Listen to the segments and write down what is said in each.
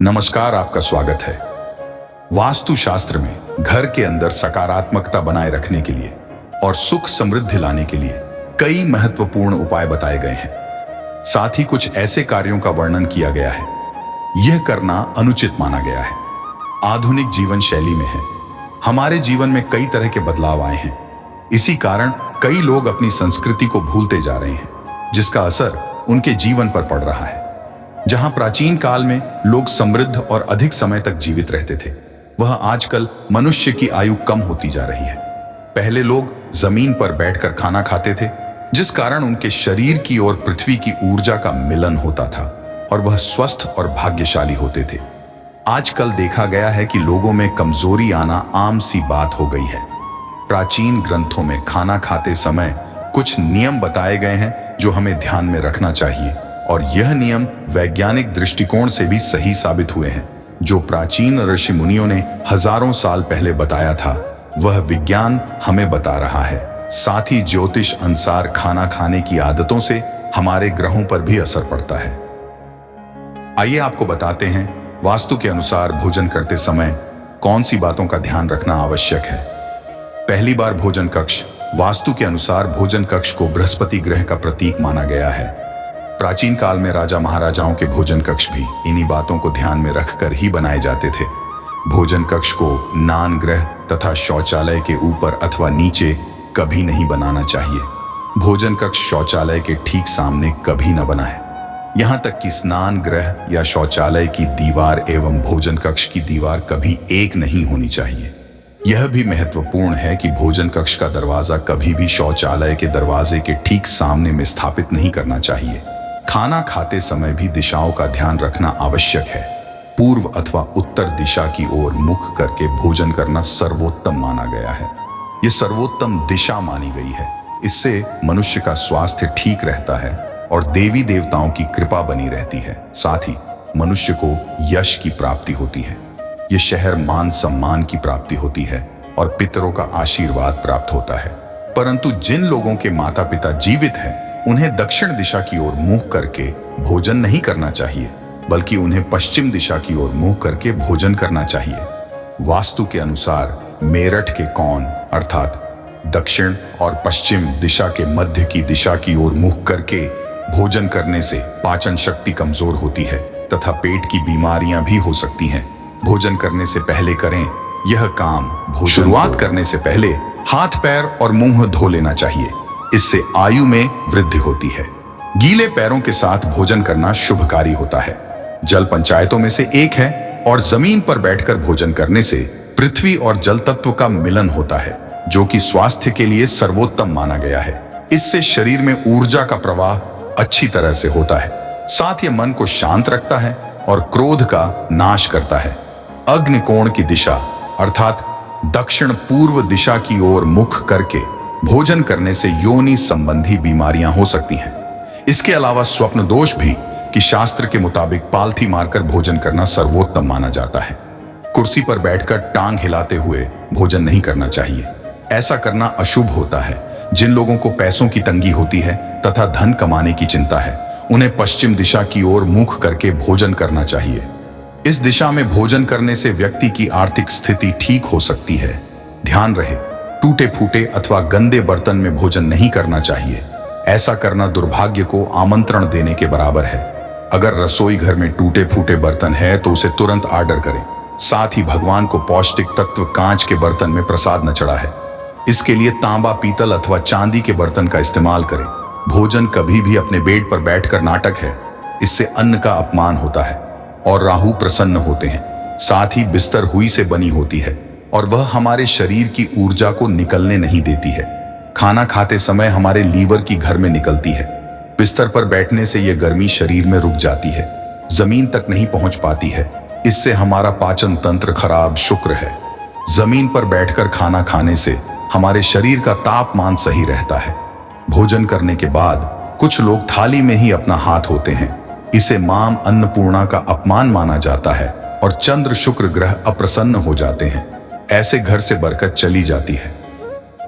नमस्कार, आपका स्वागत है। वास्तुशास्त्र में घर के अंदर सकारात्मकता बनाए रखने के लिए और सुख समृद्धि लाने के लिए कई महत्वपूर्ण उपाय बताए गए हैं। साथ ही कुछ ऐसे कार्यों का वर्णन किया गया है, यह करना अनुचित माना गया है। आधुनिक जीवन शैली में है, हमारे जीवन में कई तरह के बदलाव आए हैं। इसी कारण कई लोग अपनी संस्कृति को भूलते जा रहे हैं, जिसका असर उनके जीवन पर पड़ रहा है। जहां प्राचीन काल में लोग समृद्ध और अधिक समय तक जीवित रहते थे, वह आजकल मनुष्य की आयु कम होती जा रही है। पहले लोग जमीन पर बैठकर खाना खाते थे, जिस कारण उनके शरीर की और पृथ्वी की ऊर्जा का मिलन होता था और वह स्वस्थ और भाग्यशाली होते थे। आजकल देखा गया है कि लोगों में कमजोरी आना आम सी बात हो गई है। प्राचीन ग्रंथों में खाना खाते समय कुछ नियम बताए गए हैं जो हमें ध्यान में रखना चाहिए, और यह नियम वैज्ञानिक दृष्टिकोण से भी सही साबित हुए हैं। जो प्राचीन ऋषि मुनियों ने हजारों साल पहले बताया था, वह विज्ञान हमें बता रहा है। साथ ही ज्योतिष अनुसार खाना खाने की आदतों से हमारे ग्रहों पर भी असर पड़ता है। आइए आपको बताते हैं, वास्तु के अनुसार भोजन करते समय कौन सी बातों का ध्यान रखना आवश्यक है। पहली बार भोजन कक्ष। वास्तु के अनुसार भोजन कक्ष को बृहस्पति ग्रह का प्रतीक माना गया है। प्राचीन काल में राजा महाराजाओं के भोजन कक्ष भी इन्हीं बातों को ध्यान में रखकर ही बनाए जाते थे। भोजन कक्ष को नान ग्रह तथा शौचालय के ऊपर अथवा नीचे कभी नहीं बनाना चाहिए। भोजन कक्ष शौचालय के ठीक सामने कभी न बनाए। यहाँ तक कि स्नान गृह या शौचालय की दीवार एवं भोजन कक्ष की दीवार कभी एक नहीं होनी चाहिए। यह भी महत्वपूर्ण है कि भोजन कक्ष का दरवाजा कभी भी शौचालय के दरवाजे के ठीक सामने में स्थापित नहीं करना चाहिए। खाना खाते समय भी दिशाओं का ध्यान रखना आवश्यक है। पूर्व अथवा उत्तर दिशा की ओर मुख करके भोजन करना सर्वोत्तम माना गया है। यह सर्वोत्तम दिशा मानी गई है। इससे मनुष्य का स्वास्थ्य ठीक रहता है और देवी देवताओं की कृपा बनी रहती है। साथ ही मनुष्य को यश की प्राप्ति होती है। यह शहर मान सम्मान की प्राप्ति होती है और पितरों का आशीर्वाद प्राप्त होता है। परंतु जिन लोगों के माता पिता जीवित हैं, उन्हें दक्षिण दिशा की ओर मुंह करके भोजन नहीं करना चाहिए, बल्कि उन्हें पश्चिम दिशा की ओर मुंह करके भोजन करना चाहिए। वास्तु के अनुसार मेरठ के कोण अर्थात दक्षिण और पश्चिम दिशा के मध्य की दिशा की ओर मुंह करके भोजन करने से पाचन शक्ति कमजोर होती है तथा पेट की बीमारियां भी हो सकती हैं। भोजन करने से पहले करें यह काम। शुरुआत करने से पहले हाथ पैर और मुंह धो लेना चाहिए। इससे आयु में वृद्धि होती है। गीले पैरों के साथ भोजन करना शुभकारी होता है। जल पंचायतों में से एक है और जमीन पर बैठकर भोजन करने से पृथ्वी और जल तत्व का मिलन होता है, जो कि स्वास्थ्य के लिए सर्वोत्तम माना गया है। इससे शरीर में ऊर्जा का प्रवाह अच्छी तरह से होता है। साथ ही मन को शांत रखता है और क्रोध का नाश करता है। अग्निकोण की दिशा अर्थात दक्षिण पूर्व दिशा की ओर मुख करके भोजन करने से योनि संबंधी बीमारियां हो सकती हैं। इसके अलावा स्वप्न दोष भी कि शास्त्र के मुताबिक पालथी मारकर भोजन करना सर्वोत्तम माना जाता है। कुर्सी पर बैठकर टांग हिलाते हुए भोजन नहीं करना चाहिए। ऐसा करना अशुभ होता है। जिन लोगों को पैसों की तंगी होती है तथा धन कमाने की चिंता है, उन्हें पश्चिम दिशा की ओर मुख करके भोजन करना चाहिए। इस दिशा में भोजन करने से व्यक्ति की आर्थिक स्थिति ठीक हो सकती है। ध्यान रहे, टूटे फूटे अथवा गंदे बर्तन में भोजन नहीं करना चाहिए। ऐसा करना दुर्भाग्य को आमंत्रण देने के बराबर है। अगर रसोई घर में टूटे फूटे बर्तन है तो उसे तुरंत ऑर्डर करें। साथ ही भगवान को पौष्टिक तत्व कांच के बर्तन में प्रसाद न चढ़ा है। इसके लिए तांबा, पीतल अथवा चांदी के बर्तन का इस्तेमाल करें। भोजन कभी भी अपने बेड पर बैठकर नाटक है। इससे अन्न का अपमान होता है और राहु प्रसन्न होते हैं। साथ ही बिस्तर हुई से बनी होती है और वह हमारे शरीर की ऊर्जा को निकलने नहीं देती है। खाना खाते समय हमारे लीवर की घर में निकलती है। बिस्तर पर बैठने से यह गर्मी शरीर में रुक जाती है, जमीन तक नहीं पहुंच पाती है। इससे हमारा पाचन तंत्र खराब। शुक्र है, जमीन पर बैठकर खाना खाने से हमारे शरीर का तापमान सही रहता है। भोजन करने के बाद कुछ लोग थाली में ही अपना हाथ धोते हैं। इसे मां अन्नपूर्णा का अपमान माना जाता है और चंद्र शुक्र ग्रह अप्रसन्न हो जाते हैं। ऐसे घर से बरकत चली जाती है।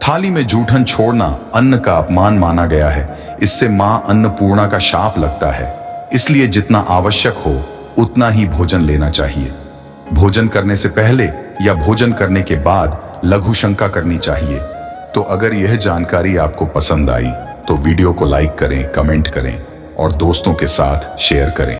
थाली में जूठन छोड़ना अन्न का अपमान माना गया है। इससे मां अन्नपूर्णा का शाप लगता है। इसलिए जितना आवश्यक हो उतना ही भोजन लेना चाहिए। भोजन करने से पहले या भोजन करने के बाद लघु शंका करनी चाहिए। तो अगर यह जानकारी आपको पसंद आई तो वीडियो को लाइक करें, कमेंट करें और दोस्तों के साथ शेयर करें।